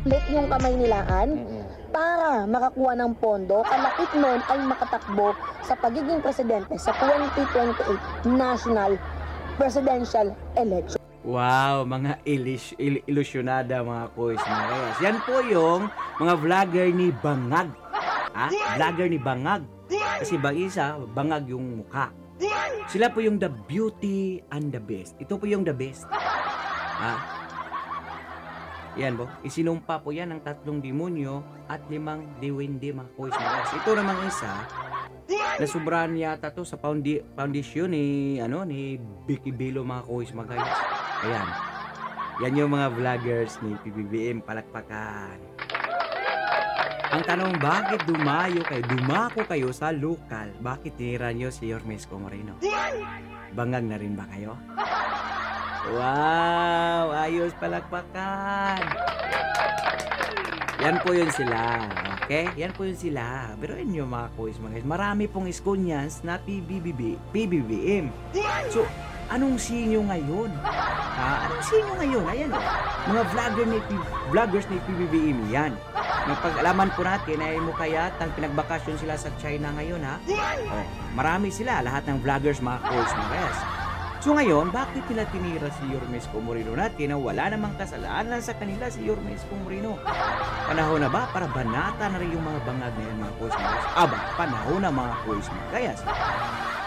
masuplit yung kamay nilaan para makakuha ng pondo, kalakip nun ay makatakbo sa pagiging presidente sa 2028 National Presidential Election. Wow, mga ilusyonada mga kuys, mga kayas. Yan po yung mga vlogger ni Bangag. Ha? Vlogger ni Bangag. Kasi bang isa, Bangag yung mukha. Sila po yung the beauty and the best. Ito po yung the best. Ha? Yan po. Isinumpa po yan ng 3 demonyo at 5 diwindi mga kuys, mga kayas. Ito namang isa, nasubrahan yata to sa foundation ni Vicky Bilo mga kuys, mga kayas. Ayan. Yan yung mga vloggers ni PBBM, palakpakan. Ang tanong, bakit dumako kayo sa lokal? Bakit tinira nyo si Yorme Isko Moreno? Bangag na rin ba kayo? Wow! Ayos, palakpakan. Yan po yun sila. Okay? Yan po yun sila. Pero inyo mga kuys, mga guys, marami pong Iskonyans na PBBM. So, anong sinyo ngayon? Anong sinyo ngayon? Ayan o. Mga vloggers ni PBBM yan. Napag-alaman po natin ay mukha yatang pinagbakasyon sila sa China ngayon ha. Marami sila, lahat ng vloggers mga kuys, mga guys. So ngayon, bakit nila tinira si Yorme Isko Moreno natin na wala namang kasalanan sa kanila si Yorme Isko Moreno? Panahon na ba para banata na rin yung mga bangag na yan mga kuys, mga guys? Aba, panahon na mga kuys, mga guys.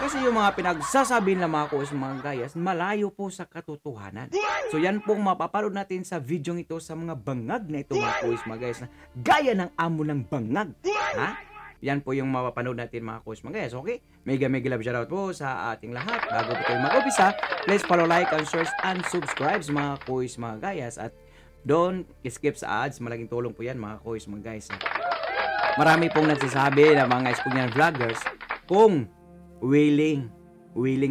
Kasi yung mga pinagsasabi ng mga kuys, mga guys, malayo po sa katotohanan. So yan pong mapapanood natin sa video ito sa mga bangag na ito mga kuys, mga guys, na gaya ng amo ng bangag. Ha? Yan po yung mapapanood natin mga kuys, mga guys. Okay? Mega love shoutout po sa ating lahat. Bago po tayo mag-umpisa, please follow, like, and share, and subscribe mga kuys, mga guys. At don't skip sa ads. Malaking tulong po yan mga kuys, mga guys. Marami pong nagsasabi na mga Iskonian vloggers kung willing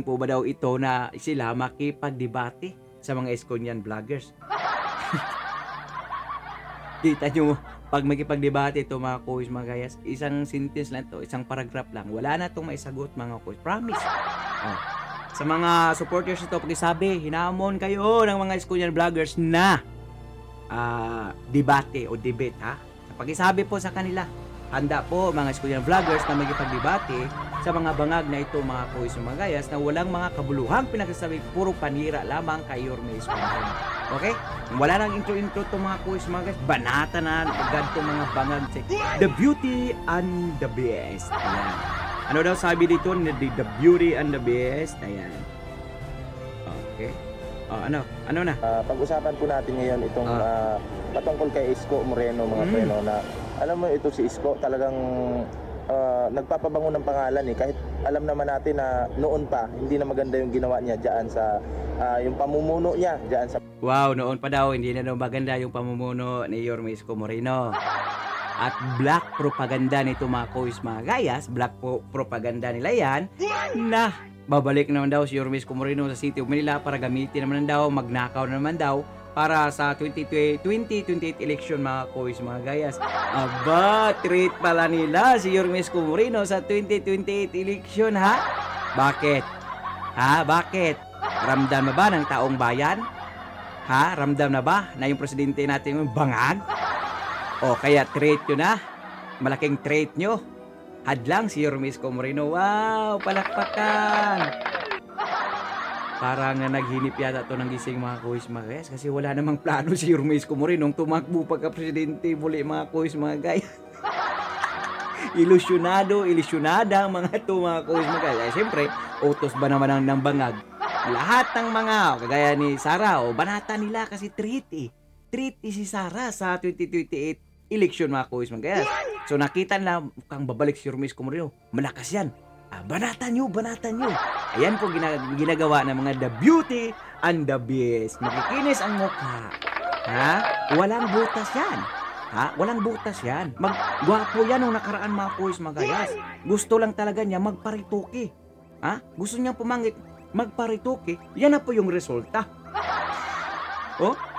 po ba daw ito na sila makipagdebate sa mga Iskonian vloggers. Kita nyo, pag makipagdebate ito mga kuys, mga guys, isang sentence lang to, isang paragraph lang, wala na itong maisagot mga kuys, promise. Sa mga supporters ito, pakisabi, hinamon kayo ng mga Iskonian vloggers na debate o debate ha. Pakisabi po sa kanila, handa po mga Iskonian vloggers na magipagdebate sa mga bangag na ito mga kuys, mga guys, na walang mga kabuluhang pinagsasabi, puro panira lamang kay Yorme Isko Moreno. Okay? Wala nang intro to mga kuys, mga guys. Banata na agad to mga bangag. The beauty and the best. Ayan. Ano daw sabi dito? The beauty and the best. Ayan. Okay. Ano na? Pag-usapan po natin ngayon itong patungkol kay Isko Moreno, mga preno, na alam mo ito si Isko talagang nagpapabango ng pangalan kahit alam naman natin na noon pa hindi na maganda yung ginawa niya diyan sa yung pamumuno niya diyan sa Wow, noon pa daw hindi na maganda yung pamumuno ni Yorme Isko Moreno. At black propaganda nito mga kuys, mga gayas, black propaganda nila yan na babalik naman daw si Yorme Isko Moreno sa City of Manila para gamitin naman daw, magnakaw naman daw para sa 2028 election mga kuys, mga gayas. Aba, treat pala nila si Yorme Isko Moreno sa 2028 election ha? Bakit? Ha? Bakit? Ramdam na ba ng taong bayan? Ha? Ramdam na ba na yung presidente natin yung bangag? O kaya treat nyo na? Malaking treat nyo? Hadlang si Yorme Isko Moreno. Wow! Palakpakan! Parang naghinip yata ito ng gising mga kuys, mga guys. Kasi wala namang plano si Yorme Isko Moreno nung tumakbo pagka-presidente muli mga kuys, mga guys. Ilusyonada ang mga ito mga kuys, mga guys. Ay, siyempre, utos ba naman ng bangag? Lahat ng mga, kagaya ni Sara, banata nila kasi treat si Sara sa 2028 election mga kuys, mga guys. So nakita na mukhang babalik si Yorme Isko Moreno. Malakas yan. Banatan nyo. Ayan po ginagawa ng mga the beauty and the beast. Makikinis ang mukha. Ha? Walang butas yan. Ha? Walang butas yan. Gwapo yan nung nakaraan mga kuys, mga guys. Gusto lang talaga niya magparituki. Ha? Gusto niyang pumangit, magparituki. Yan na po yung resulta.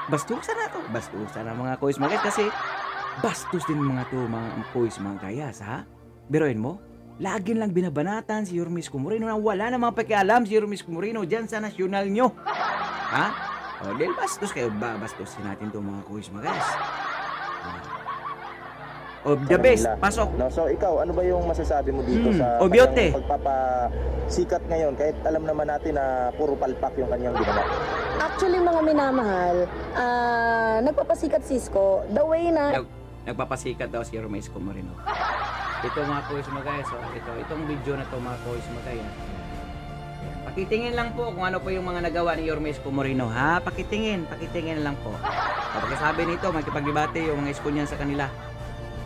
Bastusan na to. Bastusan na mga kuys, mga guys. Kasi bastos din mga to mga kuys, mga guys, ha? Biruin mo? Lagi lang binabanatan si Yorme Isko Moreno na wala namang pakialam si Yorme Isko Moreno dyan sa nasyonal nyo. Ha? Dahil bastos kayo, babastosin natin itong mga kuys, mga guys. Oh, the sa best. Manila. Pasok. No, so ikaw, ano ba yung masasabi mo dito sa Obyote. kanyang pagpapasikat ngayon kahit alam naman natin na puro palpak yung kanyang ginawa? Actually, mga minamahal, nagpapasikat si Isko the way na Nagpapasikat daw si Yorme Isko Moreno. Ito mga kuis mga guys, itong video na to mga kuis mga guys. Pakitingin lang po kung ano po yung mga nagawa ni Yorme Isko Moreno, ha? Pakitingin lang po. Kapag sabi nito, magkipagbibate yung mga Isko niyan sa kanila.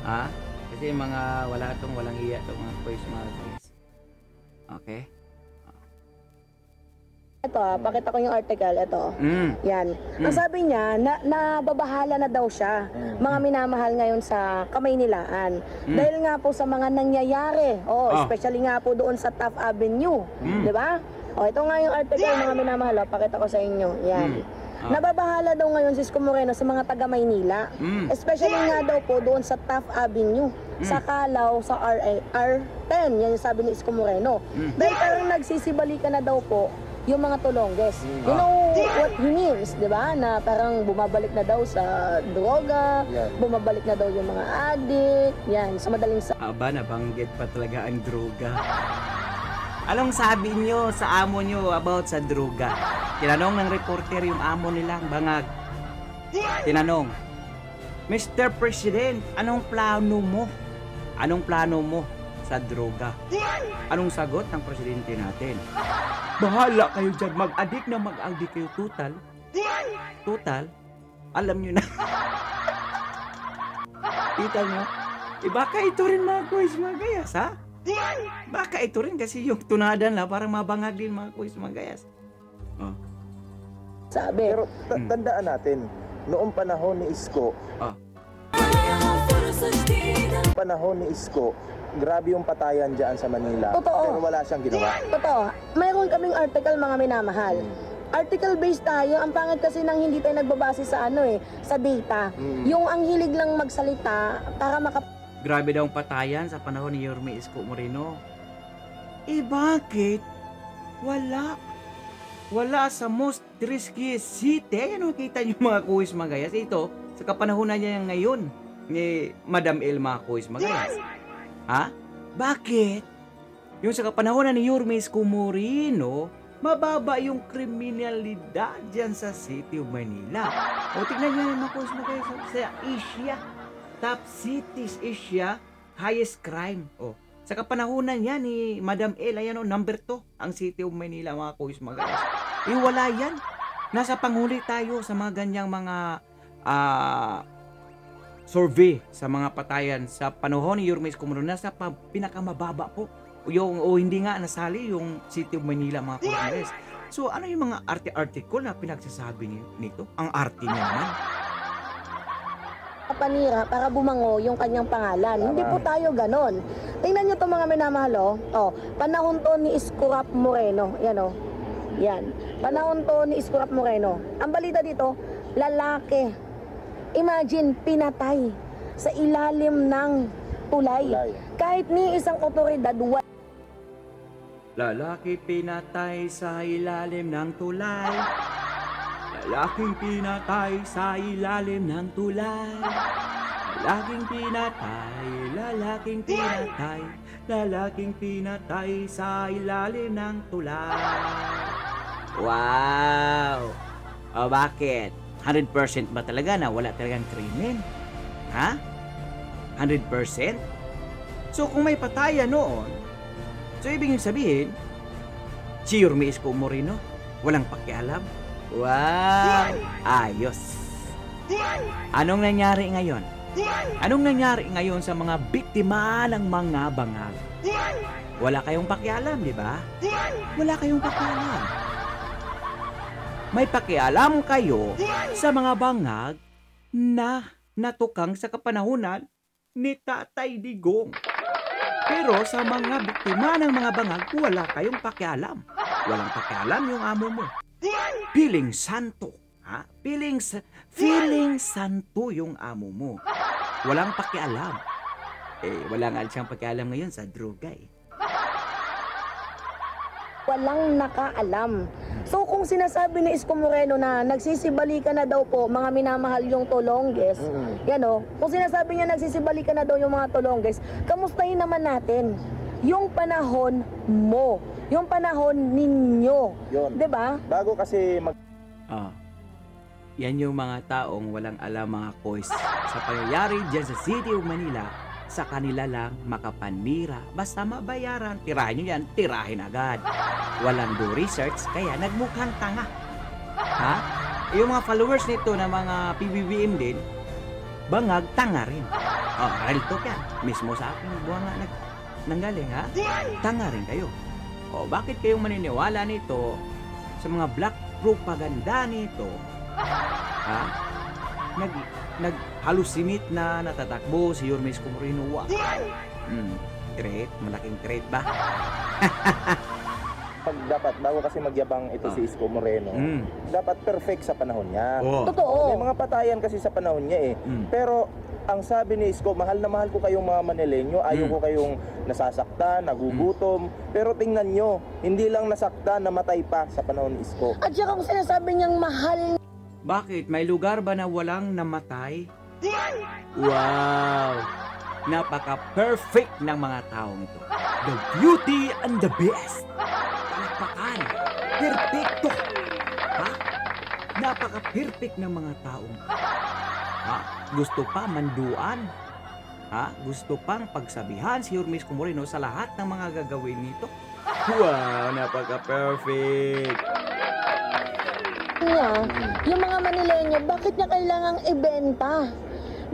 Ha? Kasi mga walang iya itong mga kuis mga guys. Okay? ito, pakita ko yung article, ito. Yan. Mm. Ang sabi niya, nababahala na daw siya, mga minamahal ngayon sa Kamaynilaan. Dahil nga po sa mga nangyayari, especially nga po doon sa Taft Avenue, di ba? Ito nga yung article, mga minamahal, pakita ko sa inyo. Yan. Nababahala daw ngayon si Isko Moreno sa mga taga Maynila. Especially nga daw po doon sa Taft Avenue, sa Calao, sa R10. Yan yung sabi ni Isko Moreno. Dahil parang nagsisibalikan na daw po yung mga tulongges. You know what he means, di ba? Na parang bumabalik na daw sa droga, bumabalik na daw yung mga addict, yan, sa madaling Aba, nabanggit pa talaga ang droga. Anong sabi nyo sa amo nyo about sa droga? Tinanong ng reporter yung amo nilang bangag. Tinanong, Mr. President, anong plano mo? Anong plano mo sa droga? Anong sagot ng presidente natin? Bahala kayo dyan, mag-addict na mag-addict kayo, total, alam nyo na. Kita nyo? Baka ito rin mga kuis mga gayas, ha? Baka ito rin kasi yung tunadan la, parang mabangag din mga kuis mga gayas. sabi. Pero tandaan natin, noong panahon ni Isko, grabe yung patayan dyan sa Manila. Totoo. Pero wala siyang ginawa. Totoo. Mayroon kaming article, mga minamahal. Article based tayo. Ang pangit kasi nang hindi tayo nagbabase sa sa data. Yung ang hilig lang magsalita para Grabe daw ang patayan sa panahon ni Yorme Isko Moreno. Bakit? Wala sa most risky city. Ano kita nyo mga kuis mga gayas? Ito, sa kapanahonan niya ngayon ni Madam El mga kuis mga gayas. Ha? Bakit? Yung sa kapanahonan ni Yorme Isko Moreno, mababa yung kriminalidad dyan sa City of Manila. O tignan nyo yung mga kuis mga gayas sa Asia. Top cities Asia, highest crime. Sa kapanahonan niya ni Madam El, ayan number 2, ang City of Manila mga kuis mga guys. Wala yan. Nasa panghuli tayo sa mga ganyang mga survey sa mga patayan sa panahon ni Yorme Isko Moreno. Nasa pinakamababa po. Hindi nga nasali yung City of Manila mga kuis mga guys. So ano yung mga article na pinagsasabi nito? Ang arte niya naman. panira para bumango yung kanyang pangalan. Hindi po tayo ganon. Tingnan nyo itong mga minamahal, panahon to ni Isko Moreno. Yan, yan. Panahon to ni Isko Moreno. Ang balita dito, lalaki. Imagine, pinatay sa ilalim ng tulay. Kahit ni isang otoridad, lalaki pinatay sa ilalim ng tulay. Lalaking pinatay sa ilalim ng tulay. Lalaking pinatay sa ilalim ng tulay. Wow! Bakit? 100% ba talaga na wala talagang krimen? Ha? 100%? So kung may patayan noon, so ibig sabihin, si Yorme Isko Moreno walang pakialam? Wow! Ayos! Anong nangyari ngayon? Anong nangyari ngayon sa mga biktima ng mga bangag? Wala kayong pakialam, di ba? Wala kayong pakialam. May pakialam kayo sa mga bangag na natukang sa kapanahunan ni Tatay Digong. Pero sa mga biktima ng mga bangag, wala kayong pakialam. Walang pakialam yung amo mo. Piling santo, ha? Piling santo yung amo mo. Walang pakialam. Wala nga siyang pakialam ngayon sa droga. walang nakaalam. So kung sinasabi ni Isko Moreno na nagsisibalikan na daw po mga minamahal yung Tolonges, yan o, kung sinasabi niya nagsisibalikan na daw yung mga Tolonges, kamustahin naman natin yung panahon mo, yung panahon ninyo. Yun. 'Di ba? Bago kasi Yan yung mga taong walang alam mga kois sa pangyayari dyan sa City of Manila. Sa kanila lang makapanira. Basta mabayaran, tirahin nyo yan, tirahin agad. Walang do research, kaya nagmukhang tanga. Ha? Yung mga followers nito na mga PBBM din, bangag tanga rin. Real talk yan. Mismo sa akin, buwan nga nanggaling ha? Tanga rin kayo. Bakit kayong maniniwala nito sa mga black propaganda nito? Ha? Nag-halusimit na natatakbo si Yorme Isko Moreno. Wow. Great, malaking great ba? pag dapat bago kasi magyabang ito si Isko Moreno, dapat perfect sa panahon niya. Totoo. May mga patayan kasi sa panahon niya eh. Pero ang sabi ni Isko, mahal na mahal ko kayong mga Manileño, ayaw ko kayong nasasaktan, nagugutom. Pero tingnan nyo, hindi lang nasaktan, namatay pa sa panahon ni Isko. At saka kung sinasabi niyang mahal. Bakit? May lugar ba na walang namatay? Wow! Napaka-perfect ng mga taong ito. The beauty and the best. Palakpakan. Perfecto. Ha? Napaka-perfect ng mga taong ito. Ha? Gusto pa manduan? Ha? Gusto pang pagsabihan si Yorme Isko Moreno sa lahat ng mga gagawin nito? Wow! Napaka-perfect. Yung mga Manileño, bakit niya kailangang ibenta?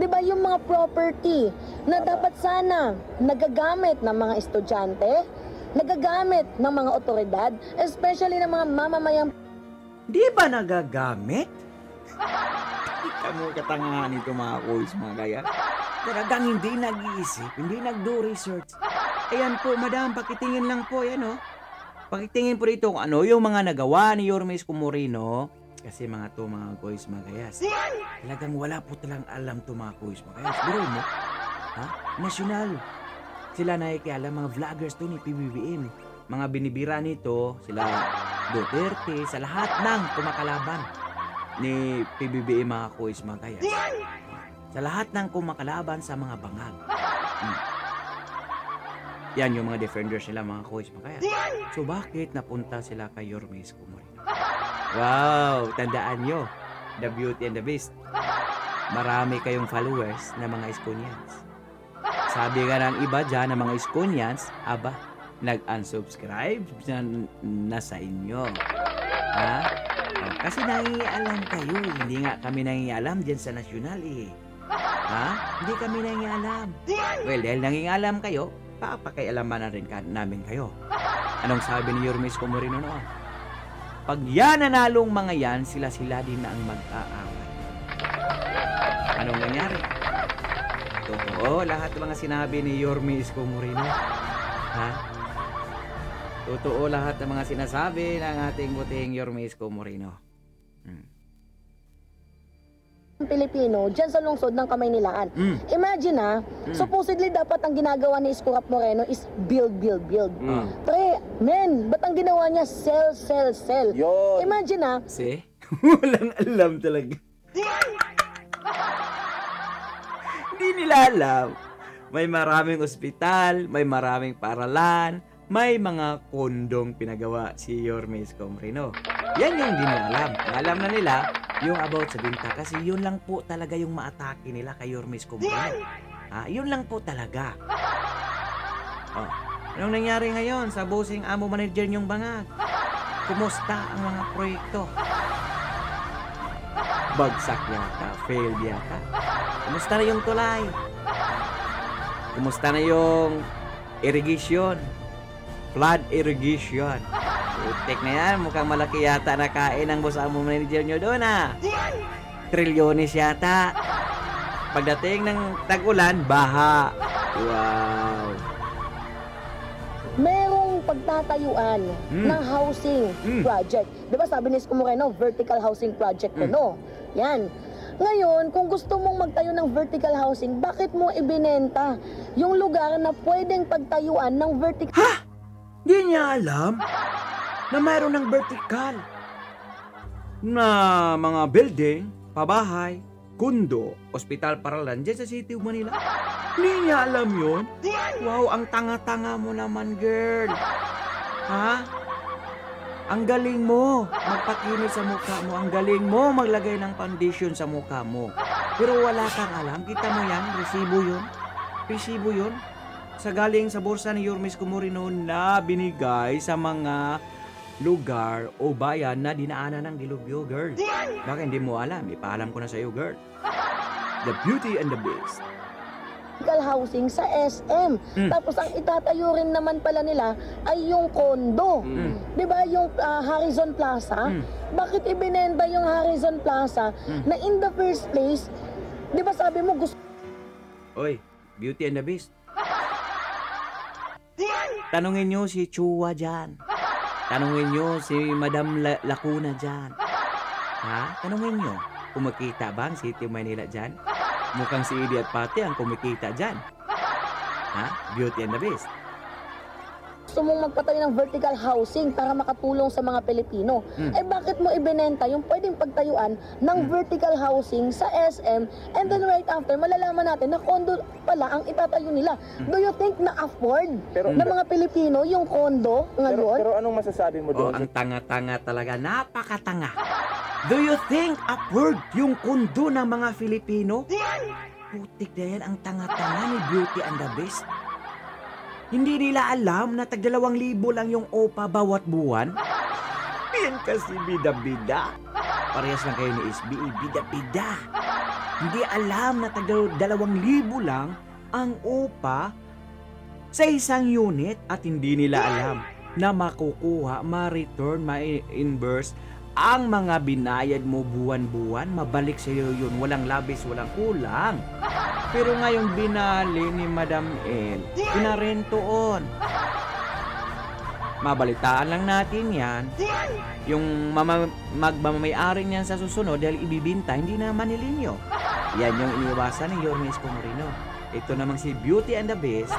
'Di ba yung mga property na dapat sana nagagamit ng mga estudyante, nagagamit ng mga otoridad, especially ng mga mamamayang. Di ba nagagamit? Kamu katangahan nito mga kois, mga gaya. Talagang hindi nag-iisip, hindi nag-do research. Ayan po, madam, pakitingin lang po, yan o. Pakitingin po rito kung ano yung mga nagawa ni Yorme Isko Moreno. Kasi mga to mga kois, mga gayas. Talagang wala po talang alam to mga kois, mga gayas. Biro mo, ha? Nasyonal. Sila nakikialam, mga vloggers to ni PBBM. Mga binibira nito, sila Duterte, sa lahat ng kumakalaban ni PBBM mga kois, mga gayas. Sa lahat ng kumakalaban sa mga bangag. Yan yung mga defenders nila mga kois, mga gayas. So bakit napunta sila kay Yorme Isko Moreno? Wow, tandaan nyo, the beauty and the beast. Marami kayong followers na mga Iskonians. Sabi nga ng iba dyan na mga Iskonians, aba, nag-unsubscribe na sa inyo. Ha? Kasi nangingialam kayo, hindi nga kami nangingialam dyan sa nasyonal eh. Ha? Hindi kami nangingialam. Well, dahil nangingialam kayo, papakialaman na rin namin kayo. Anong sabi ni Yorme Isko Moreno noon? Pag yan nanalong mga yan, sila-sila din na ang mag-aaway. Anong nangyari? Totoo, lahat ng mga sinabi ni Yorme Isko Moreno. Ha? Totoo lahat ng mga sinasabi ng ating buting Yorme Isko Moreno. Pilipino dyan sa lungsod ng Kamaynilaan. Imagine supposedly dapat ang ginagawa ni Isko Moreno is build. Pre, men, ba't ang ginawa niya sell? Yun. Imagine See? Walang alam talaga. Hindi nila alam. May maraming ospital, may maraming paralan, may mga kondong pinagawa si Yorme Isko Moreno. Yan yung di nila alam. Ang alam na nila, yung about sa binta. Kasi yun lang po talaga yung maatake nila kay Yorme Isko Moreno. Yun lang po talaga. Anong nangyari ngayon sa bossing amo manager niyong bangag? Kumusta ang mga proyekto? Bagsak yata, failed yata. Kumusta na yung tulay? Kumusta na yung irrigation? Flood irrigation. Utek na yan, mukhang malaki yata na kain ang boss amo manager nyo doon Trilyones yata. Pagdating ng tag-ulan, baha. Wow. merong pagtatayuan ng housing project. Diba sabi ni Isko Moreno, vertical housing project no? Yan. Ngayon, kung gusto mong magtayo ng vertical housing, bakit mo ibinenta yung lugar na pwedeng pagtayuan ng vertical... Ha? Di niya alam? na mayroon ng vertical na mga building, pabahay, kundo, ospital, paralan dyan sa City of Manila. Hindi niya alam yun? Wow, ang tanga-tanga mo naman, girl. Ha? Ang galing mo magpakinis sa mukha mo. Ang galing mo maglagay ng foundation sa mukha mo. Pero wala kang alam. Kita mo yan? Resibo yun? Resibo yun? Sa galing sa bursa ni Yormes Comorino na binigay sa mga lugar o bayan na dinaanan ng dilubyo, girl. Baka hindi mo alam. Ipaalam ko na sa iyo, girl. The Beauty and the Beast. Housing sa SM. Tapos ang itatayo rin naman pala nila ay yung kondo. 'Di ba yung Harrison Plaza? Bakit ibinenta yung Harrison Plaza na in the first place, 'di ba sabi mo gusto Oy, Beauty and the Beast. Tanungin nyo si Chua dyan. Tanungin nyo si Madam Lacuna dyan. Ha? Tanungin nyo, kumikita ba ang City of Manila dyan? Mukhang si Edie at Patty ang kumikita dyan. Ha? Beauty and the Beast. mong magpatayo ng vertical housing para makatulong sa mga Pilipino. Eh bakit mo ibinenta yung pwedeng pagtayuan ng vertical housing sa SM, and then right after malalaman natin na condo pala ang itatayo nila. Do you think na-afford ng mga Pilipino yung condo ngayon? Pero anong masasabi mo doon? Ang tanga-tanga talaga, napakatanga. Do you think afford yung kondo ng mga Filipino? Putik na yan ang tanga-tanga ni Beauty and the Beast. Hindi nila alam na tag 2,000 lang yung OPA bawat buwan? Yan kasi bida-bida. Parehas lang kayo ni SBE, bida-bida. Hindi alam na tag 2,000 lang ang OPA sa isang unit at hindi nila alam na makukuha, ma-return, ma-inverse ang mga binayad mo buwan-buwan, mabalik sa iyo yun. Walang labis, walang kulang. Pero ngayong binali ni Madam El, pinarentoon. Mabalitaan lang natin yan. Yung magmamayari niyan sa susunod dahil ibibinta, hindi na Manilinyo. Yan yung iniwasan ni Yormes Comorino. Ito namang si Beauty and the Beast,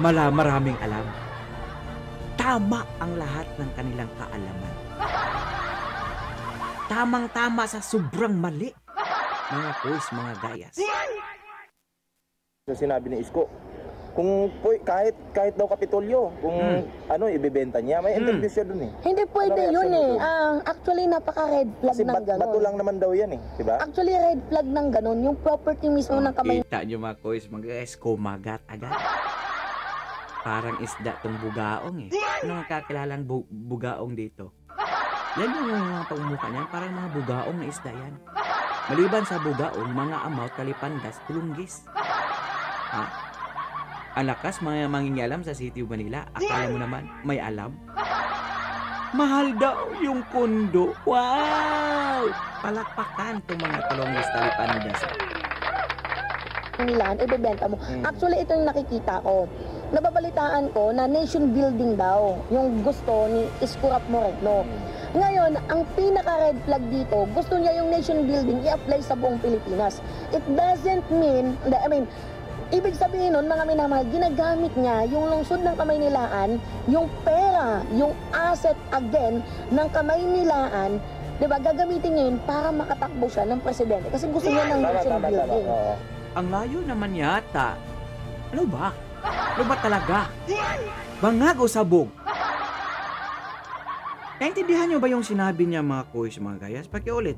maraming alam. Tama ang lahat ng kanilang kaalaman. Tamang-tama sa sobrang mali. Mga boys, mga gayas. Sa sinabi ni Isko, kung kahit daw Kapitolyo, kung ibebenta niya, may interview siya dun eh. Hindi pwede yun eh. Actually, napaka-red flag Kasi ng gano'n. bato lang naman daw yan eh, di ba? Actually, red flag ng gano'n, yung property mismo ng kamay. Kita nyo mga boys, mga gayas, kumagat agad. Parang isda tong bugaong eh. Ano ang kakilalang bugaong dito? Yan yung mga pagmumukha niyan, parang mga bugaong na isda yan. Maliban sa bugaong, mga amaw, kalipandas, tulunggis. Ha? Ang lakas mga mangingialam sa City of Manila. Akala mo naman, may alam? Mahal daw yung kondo. Wow! Palakpakan itong mga tulunggis, kalipandas. Nilaan, ibebenta mo. Actually, ito yung nakikita ko. Nababalitaan ko na nation building daw yung gusto ni Isko Moreno. Ngayon, ang pinaka-red flag dito, gusto niya yung nation building i-apply sa buong Pilipinas. It doesn't mean, ibig sabihin nun, mga minamahal, ginagamit niya yung lungsod ng Kamaynilaan, yung pera, yung asset again ng Kamaynilaan, diba, gagamitin niya yun para makatakbo siya ng presidente. Kasi gusto niya ng nation building. Ang layo naman yata. Ano ba? Ano ba talaga? Bangag o sabog? Naintindihan nyo ba yung sinabi niya mga koys, mga gayas? Pakiulit.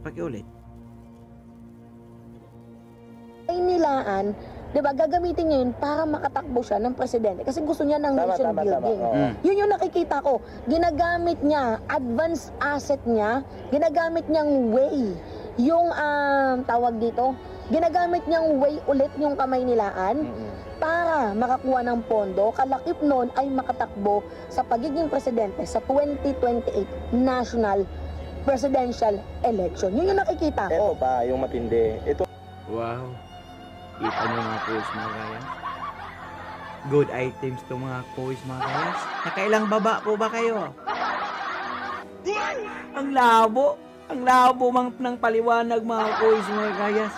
Nilaan, diba, gagamitin niya yun para makatakbo siya ng presidente. Kasi gusto niya ng nation building. Yun yung nakikita ko. Ginagamit niya, advanced asset niya, ginagamit niyang way. Yung tawag dito, ginagamit niyang way ulit yung Kamaynilaan para makakuha ng pondo, kalakip nun ay makatakbo sa pagiging presidente sa 2028 National Presidential Election. Yun yung nakikita ko. Ito pa, yung matindi. Ito. Wow. Kita nyo mga koys, mga gayas? Good items to mga koys, mga gayas. Nakailang baba po ba kayo? Ang labo. Ang labo ng paliwanag mga koys, mga gayas.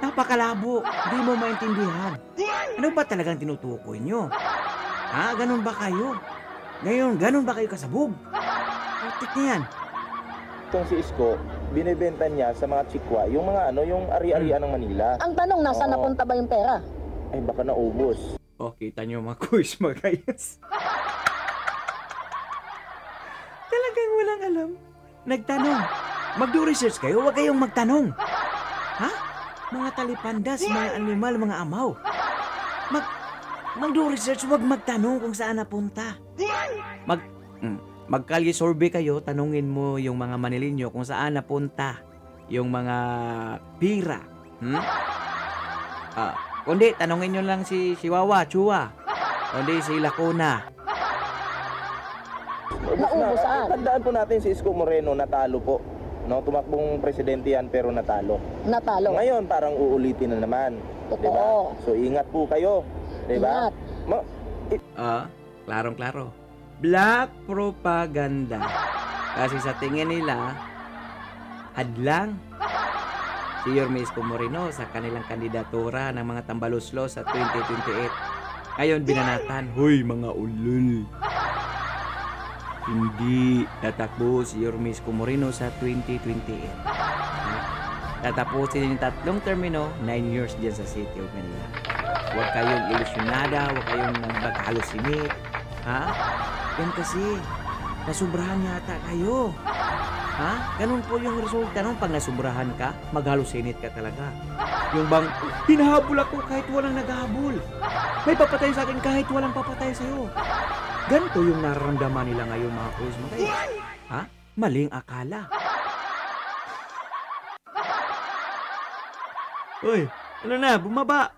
Napakalabo. Hindi mo maintindihan. Ano ba talagang tinutukoy nyo? Ha? Ganun ba kayo? Ngayon, ganun ba kayo kasabog? Putik na yan. Itong si Isko, binibenta niya sa mga chikwa, yung mga yung ari-arian ng Manila. Ang tanong, nasa Oo. napunta ba yung pera? Ay, baka naubos. Oh, kita nyo mga kuis, mga kayas. Talagang walang alam. Nagtanong. Magdo-research kayo, huwag kayong magtanong. Ha? Mga talipandas, mga animal, mga amaw. Magdo-research, huwag magtanong kung saan napunta. Magkalye survey kayo, tanungin mo yung mga Manilinyo kung saan napunta yung mga pira. Kundi, tanungin nyo lang si Wawa, Chua. Kundi si Lacuna. Naubos saan? Tandaan po natin si Isko Moreno, natalo po. No, tumakbong presidente yan pero natalo. Natalo. Ngayon parang uulitin na naman. Totoo. Diba? So ingat po kayo. Diba? Ingat. Klarong-klaro. Black propaganda. Kasi sa tingin nila, hadlang si Yorme Isko Moreno sa kanilang kandidatura ng mga tambaluslo sa 2028. Ngayon binanatan, hoy mga ulol. Hindi tatakbo si Yorme Isko Moreno sa 2028. Tatapusin yung 3 termino, 9 years dyan sa City of Manila. Huwag kayong ilusyonada, huwag kayong maghalusinate. Ha? Yan kasi, nasubrahan yata kayo. Ha? Ganun po yung resulta nung pag nasubrahan ka, maghalusinate ka talaga. Yung bang, hinahabol ako kahit walang naghahabol. May papatay sa akin kahit walang papatay sa'yo. Ganito yung nararamdaman nila ngayon mga kuis mo kayo. Ha? Maling akala. Uy, ano na, bumaba.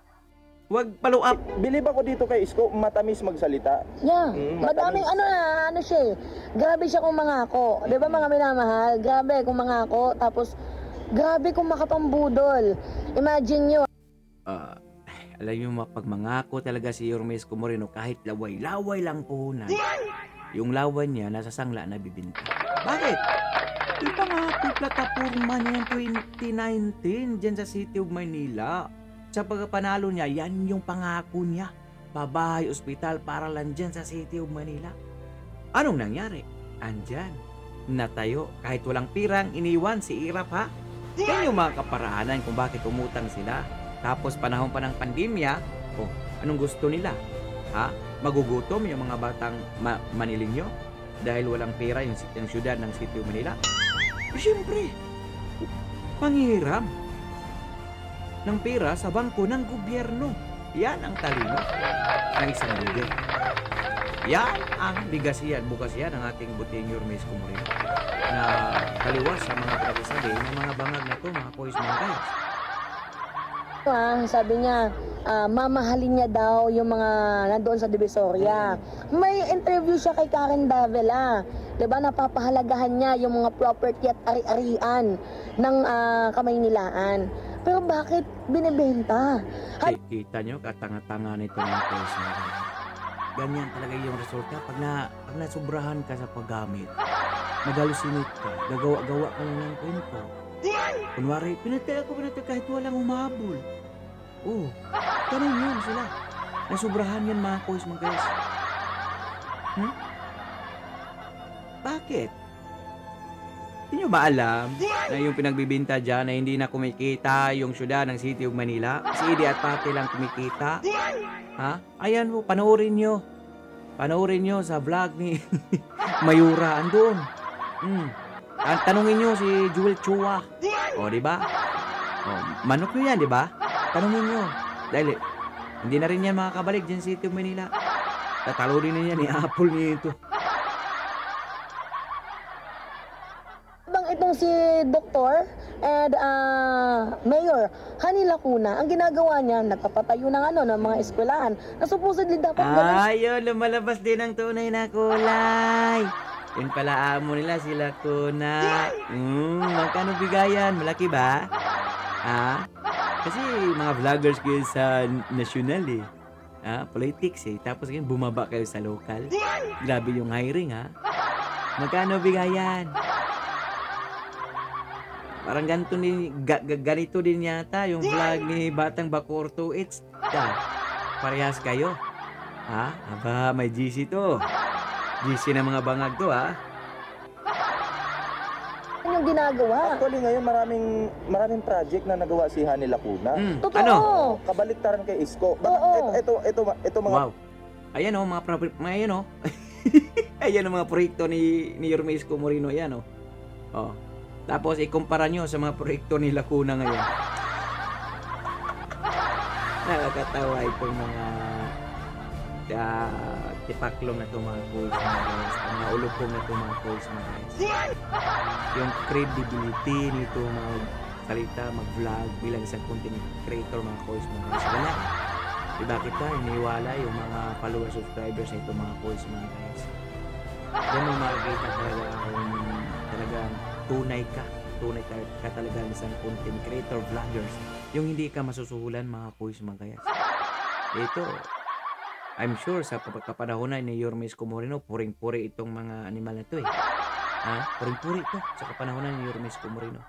Huwag follow up. Bilib ako dito kay Isko, matamis magsalita. Yeah. Matamis. Madaming ano siya eh. Grabe siya kung mangako. 'Di ba mga minamahal? Grabe kung mangako. Tapos, grabe kung makapambudol. Imagine nyo. Alam nyo, pag mangako talaga si Yorme Isko Moreno, kahit laway lang yung laway niya nasa sangla na bibinta. Bakit? Di ba nga plataforma niya yung 2019 dyan sa City of Manila? Sa pagpanalo niya, yan yung pangako niya. Babahay, ospital para lang dyan sa City of Manila. Anong nangyari? Andyan. Natayo. Kahit walang pirang, iniwan si Irap ha? Yan yung mga kaparaanan kung bakit umutang sila. Tapos panahon pa ng pandemya, anong gusto nila? Ha? Magugutom yung mga batang Manilinyo? Dahil walang pera yung syudad ng City of Manila? Siyempre, panghiram ng pera sa bangko ng gobyerno. Yan ang talino ng isang lugar. Yan ang bukas yan ng ating buting Yorme Isko Moreno na kaliwas sa mga pinagsasabi ng mga bangag na to, mga boys, mga guys. Sabi niya, mamahalin niya daw yung mga nandoon sa Divisoria. May interview siya kay Karen Davila. 'Di ba, napapahalagahan niya yung mga property at ari-arian ng Kamaynilaan. Pero bakit binibenta? Kita nyo, katanga-tanga nito mga boys. Ganyan talaga yung resulta pag nasubrahan ka sa paggamit. Magalusinit ka, gagawa-gawa ka lang ng kwento. Kunwari, pinatay kahit walang umabol. Ganun yun sila. Nasubrahan yan mga boys, mga guys. Bakit? Hindi nyo ba alam na yung pinagbibinta dyan na hindi na kumikita yung syudad ng City of Manila? Si Idi at Pati lang kumikita. Ha? Ayan po, panoorin nyo. Panoorin nyo sa vlog ni Mayura. Andun. Tanungin nyo si Jewel Chua. Di ba? Manok nyo yan, di ba? Tanungin nyo. Dahil hindi na rin yan makakabalik dyan sa City of Manila. Tatalo rin na yan ni Apple nito. Itong si Doktor and Mayor Hani Lacuna, ang ginagawa niya, nagpapatayo ng mga eskwelahan na supposedly dapat yun, lumalabas din ang tunay na kulay. Yun pala amo nila si Lacuna. Magkano bigayan? Malaki ba? Kasi mga vloggers kayo sa national politics Tapos ngayon bumaba kayo sa local. Grabe yung hiring Magkano bigayan? Parang ganito din yata yung vlog ni Batang Bakorto. Parehas kayo. Aba, may GC to. GC na mga bangag to, ha? Ano yung ginagawa? Actually ngayon maraming project na nagawa si Hani Lacuna. Totoo. Ano? Kabaliktaran kay Isko. Oo. Ito mga Wow. Ayan oh, ayan oh. Ayan ang mga proyekto ni Yorme Isko Moreno, ayan oh. Oh. Tapos ikumpara nyo sa mga proyekto ni Lacuna ngayon. Nakakatawa itong mga tipaklong na itong mga boys, mga guys. Mga ulupong na itong mga boys, mga guys. Yung credibility nito magsalita, mag-vlog bilang isang content creator, mga boys, mga guys. Wala. Diba kita, iniwala yung mga follower subscribers na itong mga boys, mga guys. Yan mo makikita talaga kung talagang tunay ka talaga isang content creator, vloggers. Yung hindi ka masusuhulan, mga boys, mga guys. Ito, I'm sure sa kapanahonan ni Yorme Isko Moreno, puring-puri itong mga animal na to eh. Ha? Puring-puri ito sa kapanahonan ni Yorme Isko Moreno.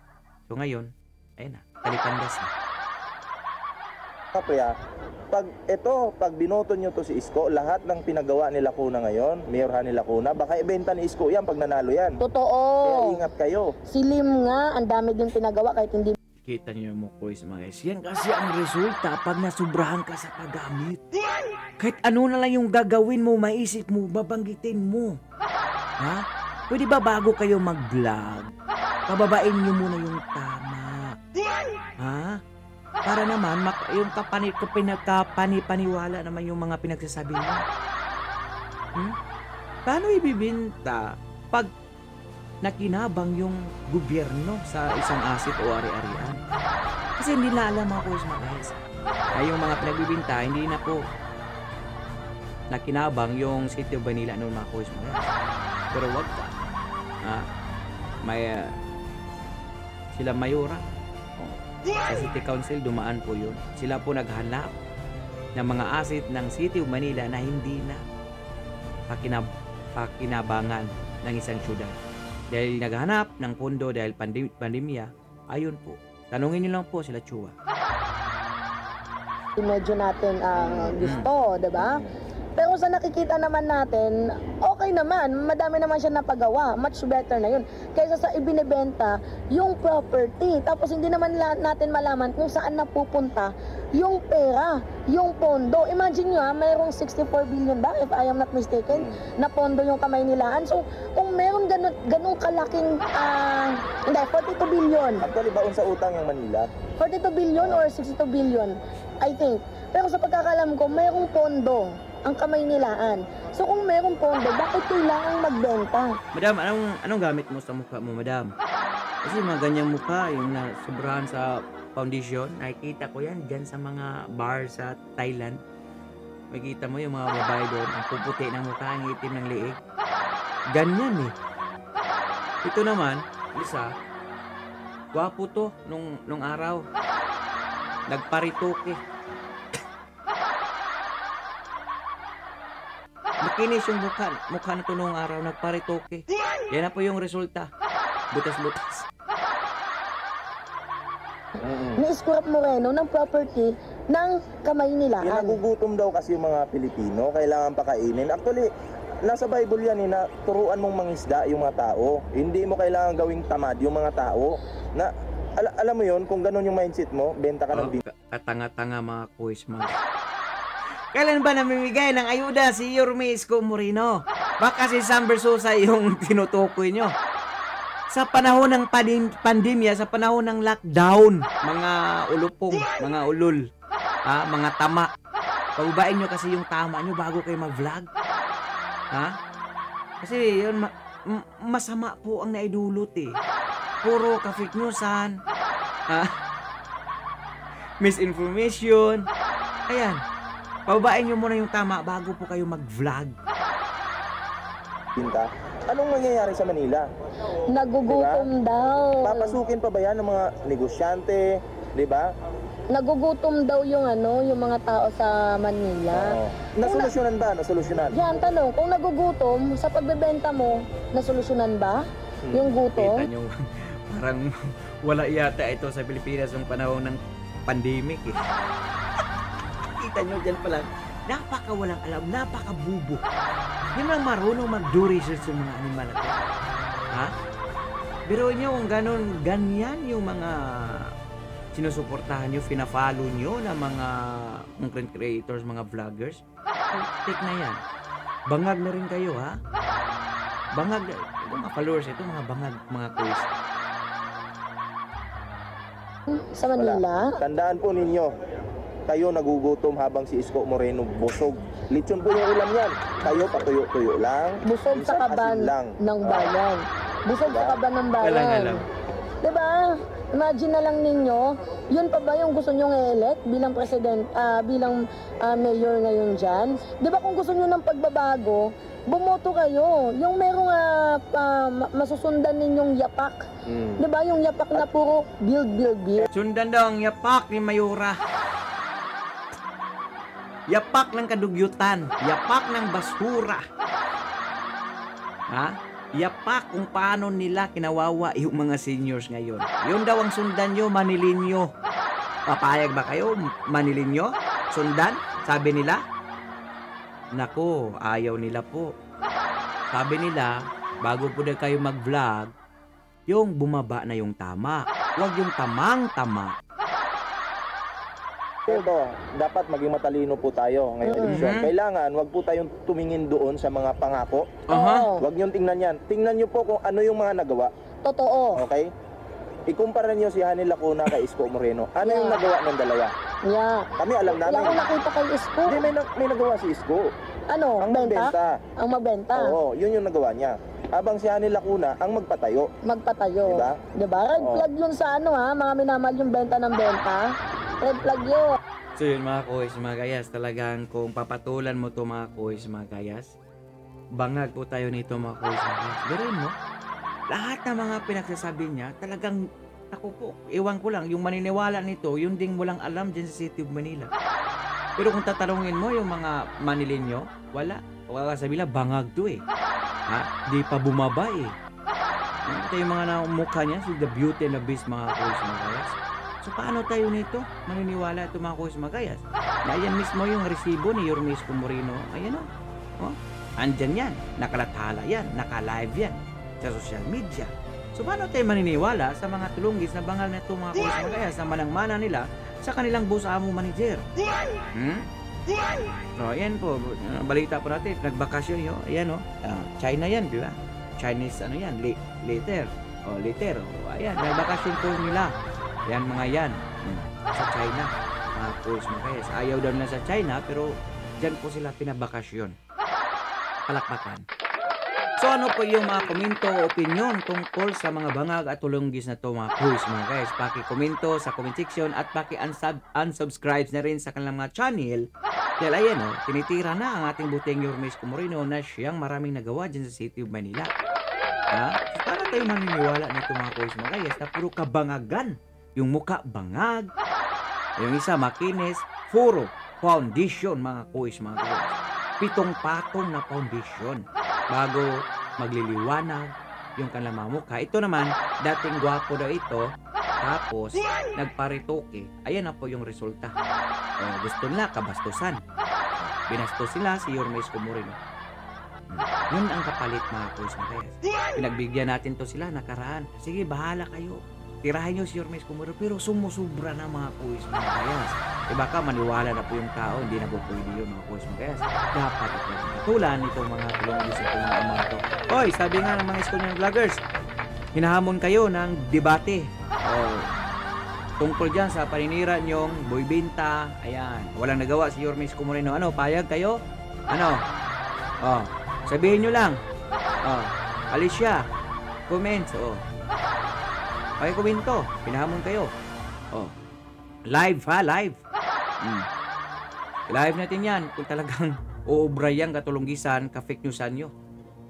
So ngayon, ayun na, kalipandas na. Kapre, pag binoto nyo to si Isko, lahat ng pinagawa ni Lacuna ngayon, Mayor Hani Lacuna, baka ibenta ni Isko yan pag nanalo yan. Totoo. Kaya ingat kayo. Si Lim nga, ang dami din pinagawa kahit hindi. Kita niyo mo boys, mga guys. Yan kasi ang resulta pag nasubrahan ka sa paggamit. Kahit ano na lang yung gagawin mo, maisip mo, babanggitin mo. Ha? Pwede ba bago kayo mag-vlog, pababain niyo muna yung tama? Ha? Para naman, yung pinagkapani-paniwala naman yung mga pinagsasabi niyo. Paano ibibinta pag nakinabang yung gobyerno sa isang asset o ari-arian? Kasi hindi na alam mga boys, mga guys. Ay yung mga pinagbibinta, hindi na po nakinabang yung City of Manila noon, mga boys, mga guys. Pero wag ka. May sila mayora. Sa City Council, dumaan po yun. Sila po naghanap ng mga asset ng City of Manila na hindi na pakinabangan ng isang syudad. Dahil naghanap ng pondo dahil pandemya, ayun po. Tanungin nyo lang po sila Chua. Medyo natin gusto, diba? Pero sa nakikita naman natin, okay naman. Madami naman siya napagawa. Much better na yun. Kaysa sa ibinibenta yung property. Tapos hindi naman natin malaman kung saan napupunta yung pera, yung pondo. Imagine nyo mayroong 64 billion ba, if I am not mistaken, na pondo yung kamay nilaan. So, kung meron ganun kalaking, 42 billion. Actually, baon sa utang yung Manila. 42 billion or 62 billion, I think. Pero sa pagkakalam ko, mayroong pondo ang kamay nilaan. So kung mayroong pondo, bakit kailangang magbenta? Madam, anong gamit mo sa mukha mo, madam? Kasi mga ganyang mukha, yung sobrahan sa foundation, nakikita ko yan dyan sa mga bar sa Thailand. Makikita mo yung mga babae doon, ang puputi ng mukha, ang itim ng liig. Ganyan eh. Ito naman, isa, gwapo to nung araw. Nagparitoke. Makinis yung mukha na to nung araw, nagparitoke. Yan na po yung resulta. Butas-butas. Ni Isko Moreno ng property ng kamay nilaan. Nagugutom daw kasi yung mga Pilipino, kailangan pakainin. Actually, nasa Bible yan na turuan mong mangisda yung mga tao. Hindi mo kailangan gawing tamad yung mga tao. Na alam mo yon, kung ganun yung mindset mo, benta ka ng katanga-tanga mga quiz mga. Kailan ba namimigay ng ayuda si Yorme Isko Moreno? Baka si Sam Versosa yung tinutukoy nyo. Sa panahon ng pandemya, sa panahon ng lockdown, mga ulupong, mga ulul, mga tama. Pababain nyo kasi yung tama nyo bago kayo mag-vlog. Ha? Kasi yun, masama po ang naidulot eh. Puro ka-fake newsan. Misinformation. Ayan. Pababain nyo muna yung tama bago po kayo mag-vlog. pinta. Anong mangyayari sa Manila? Nagugutom daw. Papasukin pa ba yan ng mga negosyante, di ba? Nagugutom daw yung yung mga tao sa Manila. Oo. Nasolusyonan ba? Nasolusyonan? Yan, tanong, kung nagugutom, sa pagbebenta mo, nasolusyonan ba yung gutom? Kita nyo, parang wala yata ito sa Pilipinas ng panahon ng pandemic eh. Kita nyo dyan pala, napaka walang alam, napaka bubo. Yun lang marunong mag-do research yung mga animal na to. Ha? Pero nyo kung ganyan yung mga sinusuportahan nyo, fina-follow nyo na mga content creators, mga vloggers, take na yan. Bangag na rin kayo, ha? Bangag, ito mga followers, ito mga bangag, mga quiz. Sa Manila. Tandaan po ninyo, kayo nagugutom habang si Isko Moreno busog. Lechon po yung ulam yan. Kayo patuyo-tuyo lang. Busog sa minsan kaban asin lang. ng bayan. Busog sa kaban ng bayan. Walang alam. Diba? Imagine na lang ninyo, yun pa ba yung gusto nyong i-elect bilang president, bilang mayor ngayon dyan? Diba kung gusto nyo ng pagbabago, bumoto kayo. Yung merong masusundan ninyong yapak. Diba? Yung yapak na puro build. Sundan daw ang yapak ni Mayura. Yapak ng kadugyutan. Yapak ng basura. Ha? Yapak kung paano nila kinawawa yung mga seniors ngayon. Yun daw ang sundan nyo, Manilinyo. Papayag ba kayo, Manilinyo? Sundan? Sabi nila? Nako, ayaw nila po. Sabi nila, bago po na kayo mag-vlog, yung bumaba na yung tama. Huwag yung tamang-tama. Ito, dapat maging matalino po tayo ngayong eleksyon. Kailangan, wag po tayong tumingin doon sa mga pangako. Oo. Wag niyong tingnan yan. Tingnan niyo po kung ano yung mga nagawa. Totoo. Okay? Ikumpara niyo si Hanny Lacuna kay Isko Moreno. Ano yung nagawa ng dalawa? Yeah. Kami alam Wala namin. akong nakita kay Isko. Hindi, may nagawa si Isko. Ano? Ang Benta? magbenta. Ang magbenta? Oo, yun yung nagawa niya. Habang si Hanny Lacuna ang magpatayo. Magpatayo. Diba? Diba? Red Oo. flag yun sa ano ha, mga minamahal yung benta ng benta. Red flag yun. So yun mga kuys, mga kayas, talagang kung papatulan mo to mga kuys, mga kayas, bangag po tayo nito mga kuys, mga kayas. Biruin mo, lahat ng mga pinagsasabi niya, talagang, ako po, iwan ko lang, yung maniniwala nito, yung ding walang alam dyan sa City of Manila. Pero kung tatanungin mo yung mga Manilinyo, wala. Wala sabi lang, bangag to eh. Ha? Di pa bumaba eh. Ito yung mga mukha niya, si The Beauty and the Beast mga kuys, mga kayas. So paano tayo nito maniniwala ito mga kuys magayas? Na yan mismo yung resibo ni Yormisco Moreno. Ayan o. Andyan yan. Nakalathala yan. Naka-live yan. Sa social media. So paano tayo maniniwala sa mga tulunggis na bangal na ito mga kuys magayas na manang-mana nila sa kanilang boss amo manager? So ayan po. Balita po natin. Nagbakasyon yun. Ayan o. China yan, di ba? Chinese ano yan. Later. Later. Ayan. Nagbakasyon po nila. Yan mga yan. Sa China. Mga kuys mga kayas. Ayaw daw na sa China pero dyan po sila pinabakasyon. Palakpakan. So ano po yung mga komento o opinion tungkol sa mga bangag at tulunggis na to mga kuys mga kayas. Paki-komento sa comment section at paki-unsubscribe na rin sa kanilang mga channel. Dahil ayan o, tinitira na ang ating buteng Yormisco Moreno na siyang maraming nagawa dyan sa City of Manila. Ha? So, para tayo maniniwala nito mga kuys mga kayas na puro kabangagan. Yung muka bangag, yung isa makinis, puro foundation mga kuys mga kuys. 7 patong na foundation bago magliliwanag yung kanilang mga mukha. Ito naman, dating gwapo daw ito, tapos nagparitoke. Ayan na po yung resulta. Gusto nila kabastusan. Binastos sila si Yormisco Moreno. Yun ang kapalit mga kuys mga kuys. Pinagbigyan natin to sila nakaraan. Sige, bahala kayo. Tirahin nyo si Yormisco Moreno pero sumusubra na mga kuys mga kayas. Baka maniwala na po yung tao, hindi na po pwede yun mga kuys mga kayas. Dapat at patulan itong mga tulunggis itong mga amang to. Oy, sabi nga ng mga school ng vloggers, hinahamon kayo ng debate. Tungkol dyan sa paninira nyong boybinta. Ayan, walang nagawa si Yormisco Moreno. Ano, payag kayo? Ano? Sabihin nyo lang. Alicia, comments. Pakikomento, pinahamon kayo. Live ha, live. Live natin yan kung talagang uubra yan katulunggisan, ka-fake newsan nyo.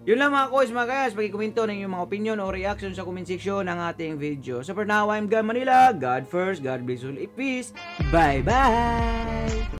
Yun lang mga kuys, mga kayas, pakikomento ng inyong mga opinion o reaction sa comment section ng ating video. So for now, I'm God Manila. God first, God bless all, peace. Bye-bye!